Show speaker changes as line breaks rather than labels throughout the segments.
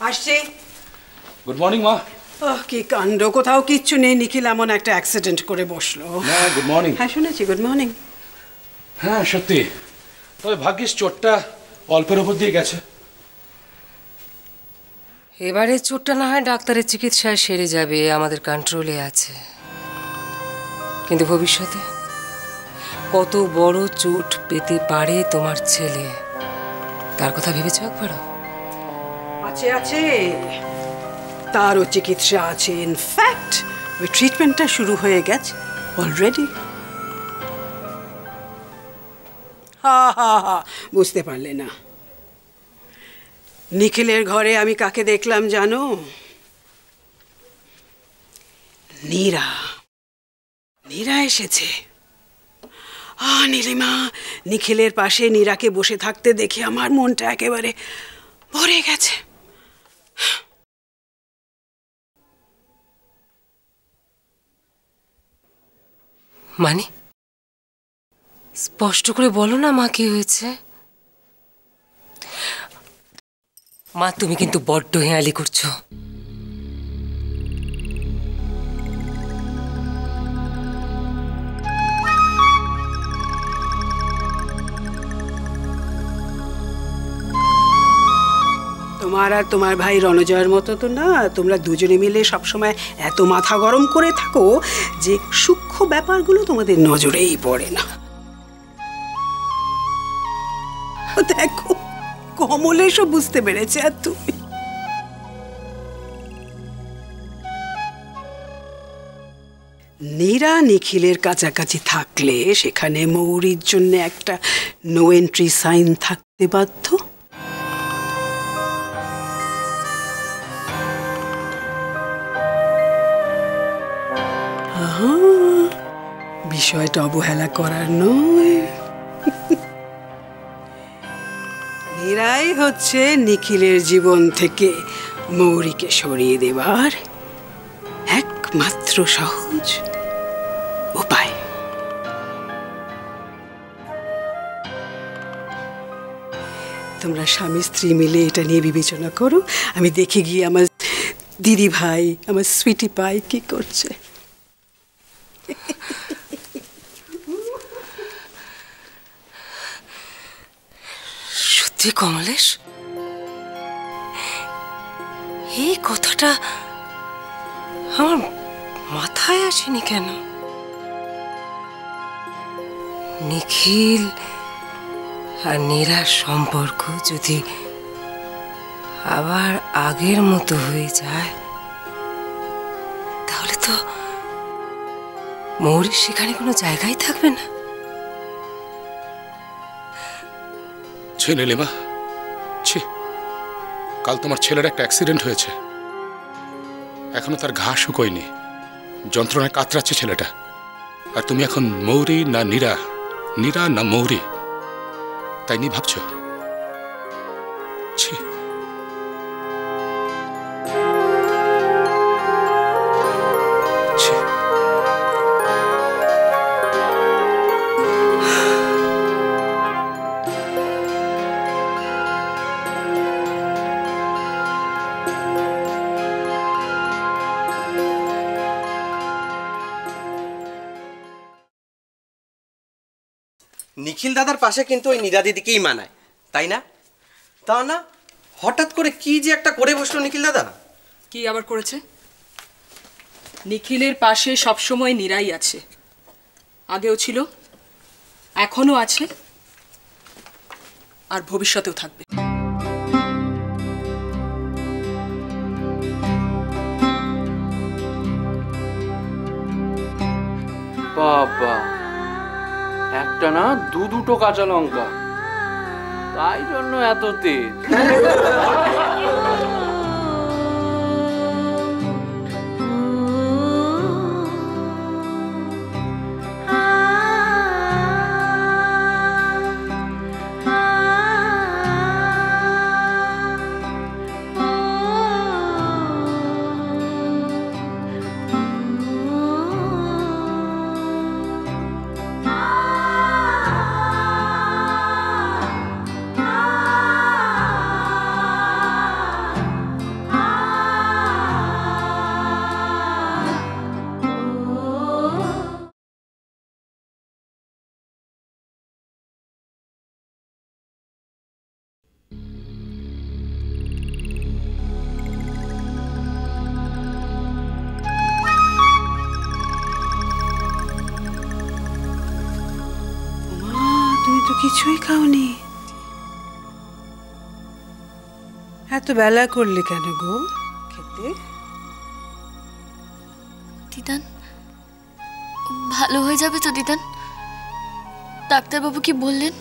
আসছে।
Good morning মা।
কি কাণ্ড, কোথাও কিচ্ছু নেই, নিখিল এমন একটা অ্যাক্সিডেন্ট করে বসলো।
হ্যাঁ গুড মর্নিং।
হ্যাঁ শুনেছি, গুড মর্নিং।
হ্যাঁ সত্যি, তবে ভাগ্যিস চোটটা অল্পের উপর দিয়ে গেছে।
এবারে চোটটা না হয় ডাক্তারের চিকিৎসায় সেরে যাবে, আমাদের কন্ট্রোলে আছে। কিন্তু ভবিষ্যতে কত বড় চোট পেতে পারে তোমার ছেলে, তার কথা ভেবেছো একবারও?
আছে আছে, তারও চিকিৎসা আছে। ইনফ্যাক্ট ওই ট্রিটমেন্টটা শুরু হয়ে গেছে অলরেডি। হা হা হা, বুঝতে পারলে না? নিখিলের ঘরে আমি কাকে দেখলাম জানো? নীরা। নীরা এসেছে। নীলিমা, নিখিলের পাশে নীরাকে বসে থাকতে দেখে আমার মনটা একেবারে ভরে গেছে।
মানে স্পষ্ট করে বলো না মা, কি হয়েছে? মা তুমি কিন্তু বড্ড হেঁয়ালি করছো।
তোমার আর তোমার ভাই রণজয়ের মতো তো না, তোমরা দুজনে মিলে সবসময় এত মাথা গরম করে থাকো যে সূক্ষ্ম ব্যাপারগুলো তোমাদের নজরেই পড়ে না। দেখো, কমল এসব বুঝতে পেরেছে, আর তুমি। নীরা নিখিলের কাছাকাছি থাকলে সেখানে মৌরির জন্য একটা নো এন্ট্রি সাইন থাকতে বাধ্য। বিষয়টা অবহেলা করার নয়। নীরাই হচ্ছে নিখিলের জীবন থেকে মৌরিকে সরিয়ে দেবার একমাত্র সহজ উপায়। তোমরা স্বামী স্ত্রী মিলে এটা নিয়ে বিবেচনা করো, আমি দেখে গিয়ে আমার দিদি ভাই, আমার সুইটি পাই কি করছে।
সত্যি কমলেশ, এই কথাটা আমার মাথায় আসেনি কেন? নিখিল আর নীরার সম্পর্ক যদি আবার আগের মতো হয়ে যায়, তাহলে তো মৌরির সেখানে কোনো জায়গাই থাকবে না।
নীলিমা, ছি, কাল তোমার ছেলের একটা অ্যাক্সিডেন্ট হয়েছে, এখনো তার ঘা শুকোয়নি, যন্ত্রণায় কাতরাচ্ছে ছেলেটা। আর তুমি এখন মৌরি না নীরা, নীরা না মৌরি, তাই নিয়ে ভাবছো? ছি।
নিখিল দাদার পাশে কিন্তু ওই নীরা দিদিকেই মানায়, তাই না? তা না, হঠাৎ করে কি যে একটা করে বসলো নিখিল দাদা।
কি আবার করেছে? নিখিলের পাশে সবসময় নীরাই আছে, আগেও ছিল, এখনো আছে, আর ভবিষ্যতেও থাকবে।
বাবা, একটা না দুটো কাঁচা লঙ্কা, তাই জন্য এত তেজ।
কিছুই খাওনি? এত বেলা করলে কেন গো খেতে?
দিদান, ভালো হয়ে যাবে তো দিদান? ডাক্তারবাবু কি বললেন?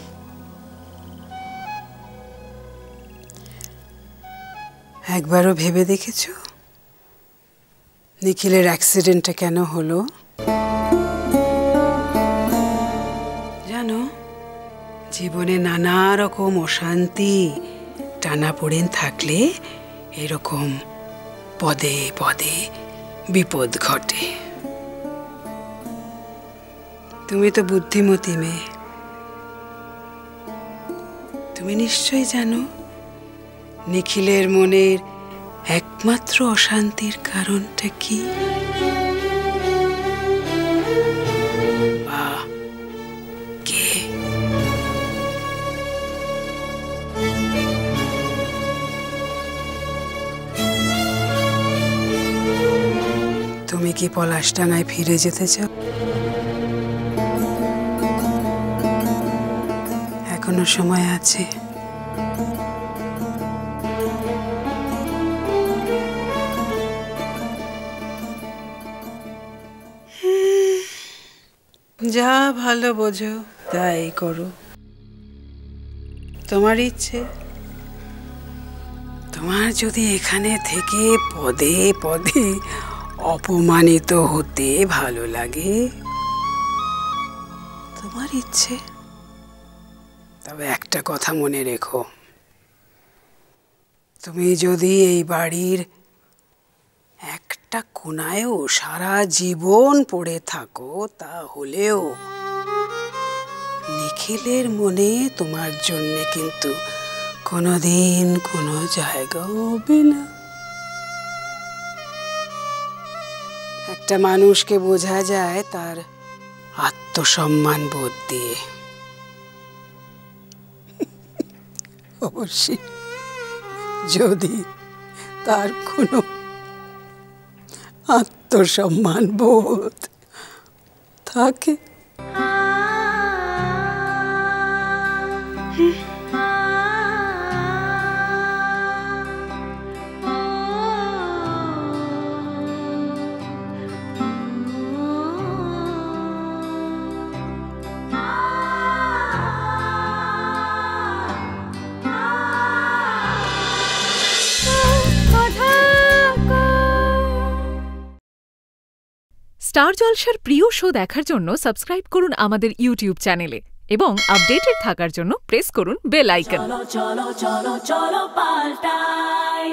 একবারও ভেবে দেখেছো নিখিলের অ্যাক্সিডেন্টটা কেন হলো? জানো, জীবনে নানা রকম অশান্তি টানাপোড়েন থাকলে এরকম পদে পদে বিপদ ঘটে। তুমি তো বুদ্ধিমতী মেয়ে, তুমি নিশ্চয়ই জানো নিখিলের মনের একমাত্র অশান্তির কারণটা কি? বা কে? তুমি কি পলাশডাঙ্গায় ফিরে যেতে চাও? এখনো সময় আছে। যা ভালো বোঝো তাই করো, তোমার ইচ্ছে। তোমার যদি এখানে থেকে পদে পদে অপমানিত হতে ভালো লাগে, তোমার ইচ্ছে। তবে একটা কথা মনে রেখো, তুমি যদি এই বাড়ির একটা কোনায়ও সারা জীবন পড়ে থাকো, তাহলেও নিখিলের মনে তোমার জন্য কিন্তু কোনোদিন কোনো জায়গা হবে না। একটা মানুষকে বোঝা যায় তার আত্মসম্মান বোধ দিয়ে। অবশ্যই যদি তার কোনো আত্মসম্মান বোধ থাকে।
স্টার জলসার প্রিয় শো দেখার জন্য সাবস্ক্রাইব করুন আমাদের ইউটিউব চ্যানেলে এবং আপডেটেড থাকার জন্য প্রেস করুন বেল আইকন।
চলো চলো চলো চলো পাল্টাই।